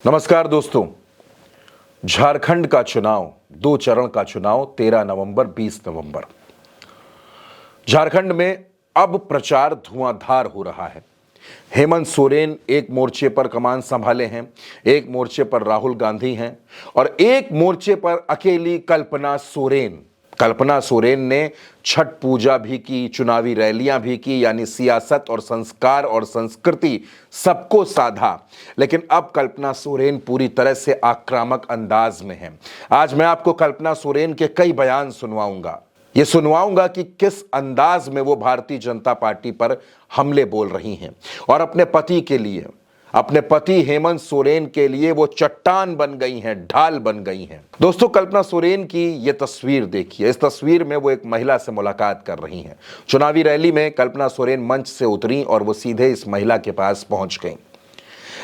नमस्कार दोस्तों। झारखंड का चुनाव, 2 चरण का चुनाव, 13 नवंबर 20 नवंबर। झारखंड में अब प्रचार धुआंधार हो रहा है। हेमंत सोरेन एक मोर्चे पर कमान संभाले हैं, एक मोर्चे पर राहुल गांधी हैं और एक मोर्चे पर अकेली कल्पना सोरेन ने छठ पूजा भी की, चुनावी रैलियां भी की, यानी सियासत और संस्कार और संस्कृति सबको साधा। लेकिन अब कल्पना सोरेन पूरी तरह से आक्रामक अंदाज में है। आज मैं आपको कल्पना सोरेन के कई बयान सुनवाऊंगा कि किस अंदाज में वो भारतीय जनता पार्टी पर हमले बोल रही हैं और अपने पति हेमंत सोरेन के लिए वो चट्टान बन गई हैं, ढाल बन गई हैं। दोस्तों, कल्पना सोरेन की ये तस्वीर देखिए। इस तस्वीर में वो एक महिला से मुलाकात कर रही हैं। चुनावी रैली में कल्पना सोरेन मंच से उतरी और वो सीधे इस महिला के पास पहुंच गई।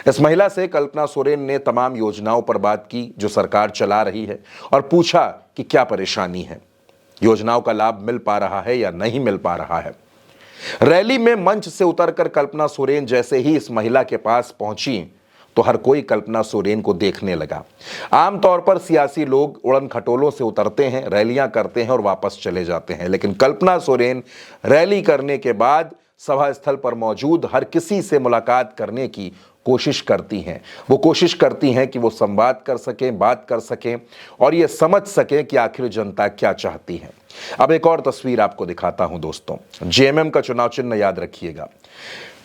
इस महिला से कल्पना सोरेन ने तमाम योजनाओं पर बात की जो सरकार चला रही है और पूछा कि क्या परेशानी है, योजनाओं का लाभ मिल पा रहा है या नहीं मिल पा रहा है। रैली में मंच से उतरकर कल्पना सोरेन जैसे ही इस महिला के पास पहुंची तो हर कोई कल्पना सोरेन को देखने लगा। आमतौर पर सियासी लोग उड़न खटोलों से उतरते हैं, रैलियां करते हैं और वापस चले जाते हैं, लेकिन कल्पना सोरेन रैली करने के बाद सभा स्थल पर मौजूद हर किसी से मुलाकात करने की कोशिश करती हैं। वो कोशिश करती हैं कि वो संवाद कर सकें, बात कर सकें और ये समझ सकें कि आखिर जनता क्या चाहती है। अब एक और तस्वीर आपको दिखाता हूं दोस्तों। जेएमएम का चुनाव चिन्ह याद रखिएगा।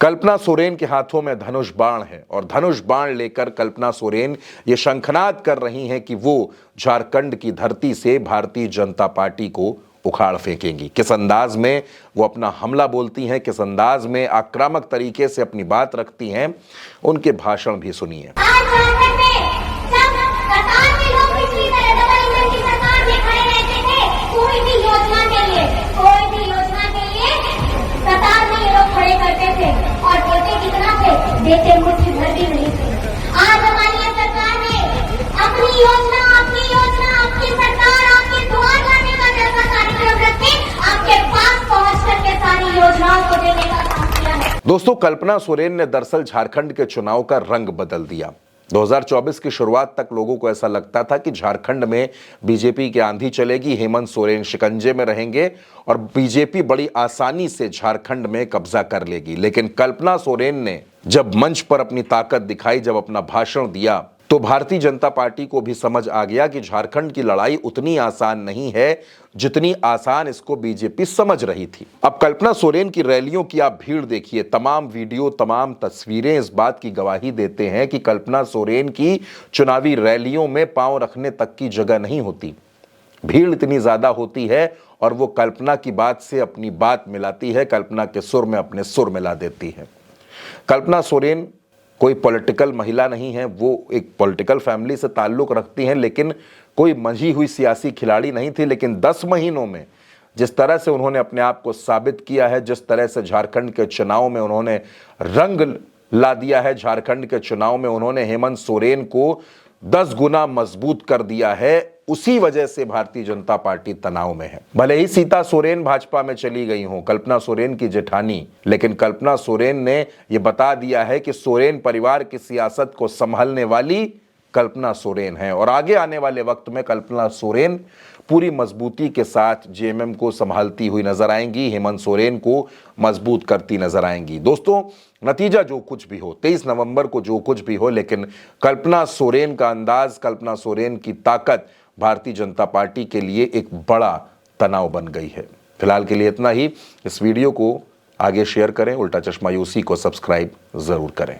कल्पना सोरेन के हाथों में धनुष बाण है और धनुष बाण लेकर कल्पना सोरेन ये शंखनाद कर रही हैं कि वो झारखंड की धरती से भारतीय जनता पार्टी को उखाड़ फेंकेंगी। किस अंदाज में वो अपना हमला बोलती हैं, किस अंदाज में आक्रामक तरीके से अपनी बात रखती हैं, उनके भाषण भी सुनिए। देते मुट्ठी भर भी नहीं थे। आज हमारी सरकार ने अपनी योजना, आपकी सरकार, आपके द्वार जाने का जैसा कार्यक्रम रखे, आपके पास पहुंच करके सारी योजनाओं को देने का काम किया है। दोस्तों, कल्पना सोरेन ने दरअसल झारखंड के चुनाव का रंग बदल दिया। 2024 की शुरुआत तक लोगों को ऐसा लगता था कि झारखंड में बीजेपी की आंधी चलेगी, हेमंत सोरेन शिकंजे में रहेंगे और बीजेपी बड़ी आसानी से झारखंड में कब्जा कर लेगी। लेकिन कल्पना सोरेन ने जब मंच पर अपनी ताकत दिखाई, जब अपना भाषण दिया, तो भारतीय जनता पार्टी को भी समझ आ गया कि झारखंड की लड़ाई उतनी आसान नहीं है जितनी आसान इसको बीजेपी समझ रही थी। अब कल्पना सोरेन की रैलियों की आप भीड़ देखिए। तमाम वीडियो, तमाम तस्वीरें इस बात की गवाही देते हैं कि कल्पना सोरेन की चुनावी रैलियों में पांव रखने तक की जगह नहीं होती। भीड़ इतनी ज्यादा होती है और वो कल्पना की बात से अपनी बात मिलाती है, कल्पना के सुर में अपने सुर मिला देती है। कल्पना सोरेन कोई पॉलिटिकल महिला नहीं है, वो एक पॉलिटिकल फैमिली से ताल्लुक रखती हैं, लेकिन कोई मंझी हुई सियासी खिलाड़ी नहीं थी। लेकिन 10 महीनों में जिस तरह से उन्होंने अपने आप को साबित किया है, जिस तरह से झारखंड के चुनाव में उन्होंने रंग ला दिया है, झारखंड के चुनाव में उन्होंने हेमंत सोरेन को 10 गुना मजबूत कर दिया है, उसी वजह से भारतीय जनता पार्टी तनाव में है। भले ही सीता सोरेन भाजपा में चली गई हो, कल्पना सोरेन की जेठानी, लेकिन कल्पना सोरेन ने यह बता दिया है कि सोरेन परिवार की सियासत को संभालने वाली कल्पना सोरेन है और आगे आने वाले वक्त में कल्पना सोरेन पूरी मजबूती के साथ जेएमएम को संभालती हुई नजर आएंगी, हेमंत सोरेन को मजबूत करती नजर आएंगी। दोस्तों, नतीजा जो कुछ भी हो, 23 नवंबर को जो कुछ भी हो, लेकिन कल्पना सोरेन का अंदाज, कल्पना सोरेन की ताकत भारतीय जनता पार्टी के लिए एक बड़ा तनाव बन गई है। फिलहाल के लिए इतना ही। इस वीडियो को आगे शेयर करें, उल्टा चश्मा यूसी को सब्सक्राइब जरूर करें।